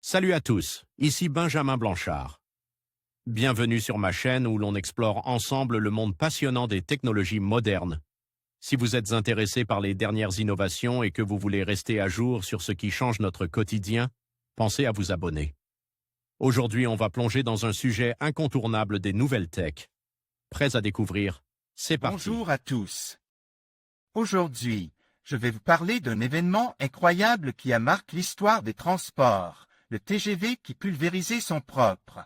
Salut à tous, ici Benjamin Blanchard. Bienvenue sur ma chaîne où l'on explore ensemble le monde passionnant des technologies modernes. Si vous êtes intéressé par les dernières innovations et que vous voulez rester à jour sur ce qui change notre quotidien, pensez à vous abonner. Aujourd'hui, on va plonger dans un sujet incontournable des nouvelles tech. Prêts à découvrir? C'est parti. Bonjour à tous. Aujourd'hui, je vais vous parler d'un événement incroyable qui a marqué l'histoire des transports, le TGV qui pulvérisait son propre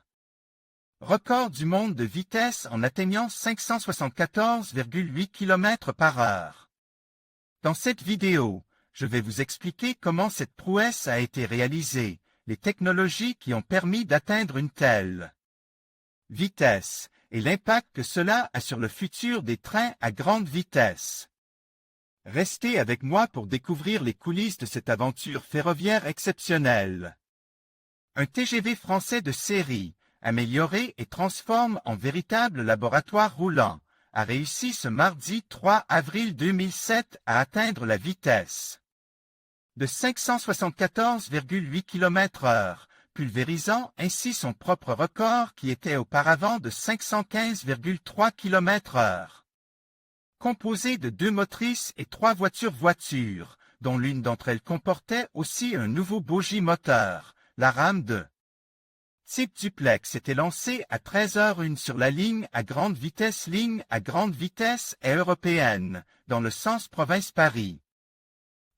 record du monde de vitesse en atteignant 574,8 km/h. Dans cette vidéo, je vais vous expliquer comment cette prouesse a été réalisée, les technologies qui ont permis d'atteindre une telle vitesse et l'impact que cela a sur le futur des trains à grande vitesse. Restez avec moi pour découvrir les coulisses de cette aventure ferroviaire exceptionnelle. Un TGV français de série, amélioré et transformé en véritable laboratoire roulant, a réussi ce mardi 3 avril 2007 à atteindre la vitesse de 574,8 km/h, pulvérisant ainsi son propre record qui était auparavant de 515,3 km/h. Composé de 2 motrices et 3 voitures, dont l'une d'entre elles comportait aussi un nouveau bogie moteur, la rame de type duplex était lancée à 13h01 sur la ligne à grande vitesse est européenne, dans le sens province-Paris.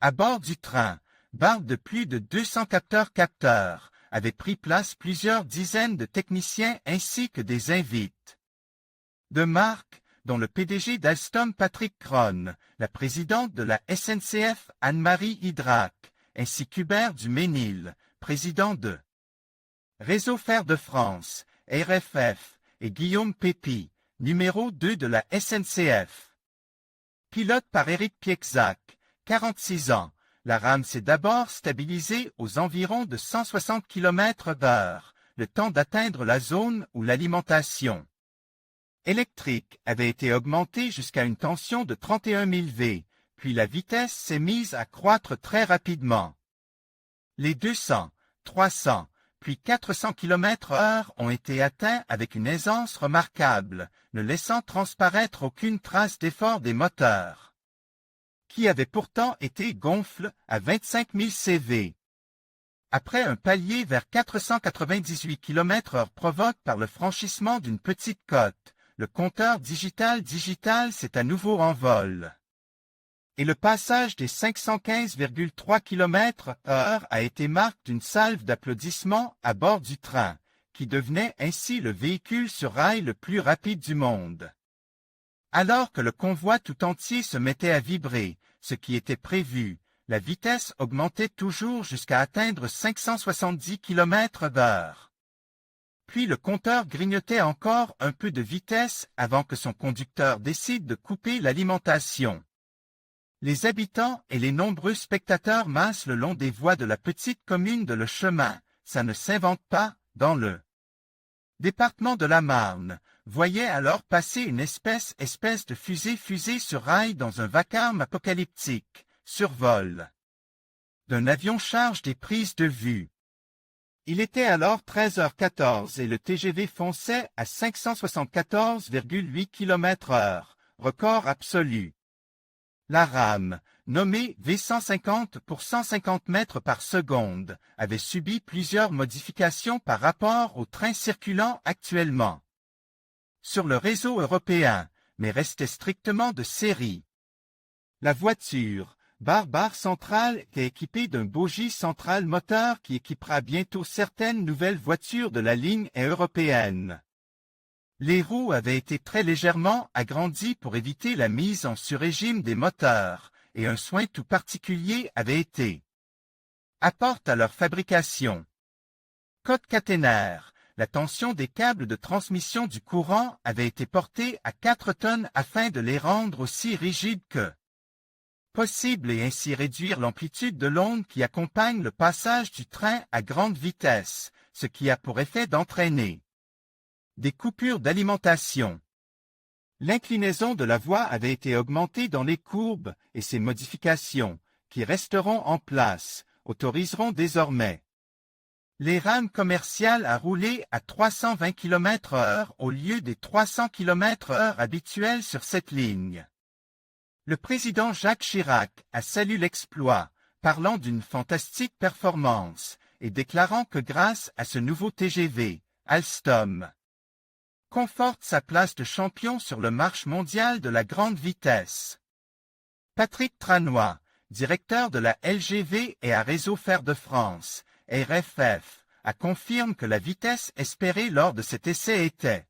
À bord du train, barre de plus de 200 capteurs avaient pris place plusieurs dizaines de techniciens ainsi que des invités de marque, dont le PDG d'Alstom Patrick Kron, la présidente de la SNCF Anne-Marie Hydrac, ainsi qu'Hubert Duménil, président de Réseau Fer de France, RFF, et Guillaume Pépi, numéro 2 de la SNCF. Pilote par Éric Piexac, 46 ans, la rame s'est d'abord stabilisée aux environs de 160 km/h, le temps d'atteindre la zone où l'alimentation électrique avait été augmentée jusqu'à une tension de 31 000 V, puis la vitesse s'est mise à croître très rapidement. Les 200, 300, puis 400 km/h ont été atteints avec une aisance remarquable, ne laissant transparaître aucune trace d'effort des moteurs, qui avaient pourtant été gonflés à 25 000 CV. Après un palier vers 498 km/h provoqué par le franchissement d'une petite côte, le compteur digital s'est à nouveau en vol. Et le passage des 515,3 km/h a été marqué d'une salve d'applaudissements à bord du train, qui devenait ainsi le véhicule sur rail le plus rapide du monde. Alors que le convoi tout entier se mettait à vibrer, ce qui était prévu, la vitesse augmentait toujours jusqu'à atteindre 570 km/h. Puis le compteur grignotait encore un peu de vitesse avant que son conducteur décide de couper l'alimentation. Les habitants et les nombreux spectateurs massent le long des voies de la petite commune de Le Chemin, ça ne s'invente pas, dans le département de la Marne, voyaient alors passer une espèce de fusée sur rail dans un vacarme apocalyptique, survol d'un avion charge des prises de vue. Il était alors 13h14 et le TGV fonçait à 574,8 km/h, record absolu. La rame, nommée V150 pour 150 mètres par seconde, avait subi plusieurs modifications par rapport aux trains circulant actuellement sur le réseau européen, mais restait strictement de série. La voiture, barre centrale, était équipée d'un bogie central moteur qui équipera bientôt certaines nouvelles voitures de la ligne européenne. Les roues avaient été très légèrement agrandies pour éviter la mise en sur-régime des moteurs, et un soin tout particulier avait été apporté à leur fabrication. Code caténaire, la tension des câbles de transmission du courant avait été portée à 4 tonnes afin de les rendre aussi rigides que possible et ainsi réduire l'amplitude de l'onde qui accompagne le passage du train à grande vitesse, ce qui a pour effet d'entraîner des coupures d'alimentation. L'inclinaison de la voie avait été augmentée dans les courbes et ces modifications, qui resteront en place, autoriseront désormais Les rames commerciales à rouler à 320 km/h au lieu des 300 km/h habituels sur cette ligne. Le président Jacques Chirac a salué l'exploit, parlant d'une fantastique performance et déclarant que grâce à ce nouveau TGV, Alstom conforte sa place de champion sur le marché mondial de la grande vitesse. Patrick Tranois, directeur de la LGV et à Réseau Fer de France, RFF, confirme que la vitesse espérée lors de cet essai était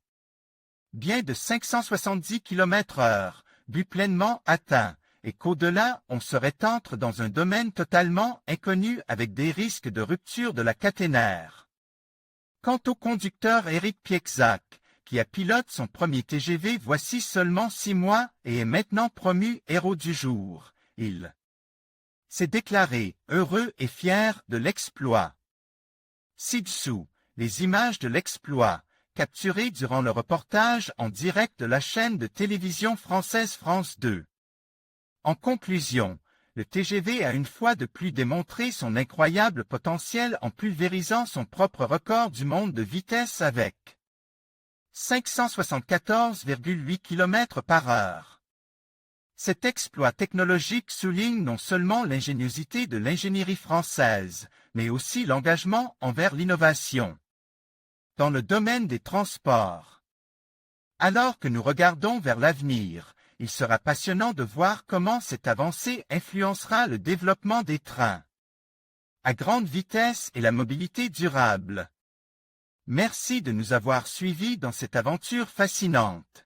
bien de 570 km/h, but pleinement atteint, et qu'au-delà on serait entré dans un domaine totalement inconnu avec des risques de rupture de la caténaire. Quant au conducteur Éric Piexac, qui pilote son premier TGV voici seulement 6 mois et est maintenant promu héros du jour, il s'est déclaré heureux et fier de l'exploit. Ci-dessous, les images de l'exploit, capturées durant le reportage en direct de la chaîne de télévision française France 2. En conclusion, le TGV a une fois de plus démontré son incroyable potentiel en pulvérisant son propre record du monde de vitesse avec 574,8 km/h. Cet exploit technologique souligne non seulement l'ingéniosité de l'ingénierie française, mais aussi l'engagement envers l'innovation dans le domaine des transports. Alors que nous regardons vers l'avenir, il sera passionnant de voir comment cette avancée influencera le développement des trains à grande vitesse et la mobilité durable. Merci de nous avoir suivis dans cette aventure fascinante.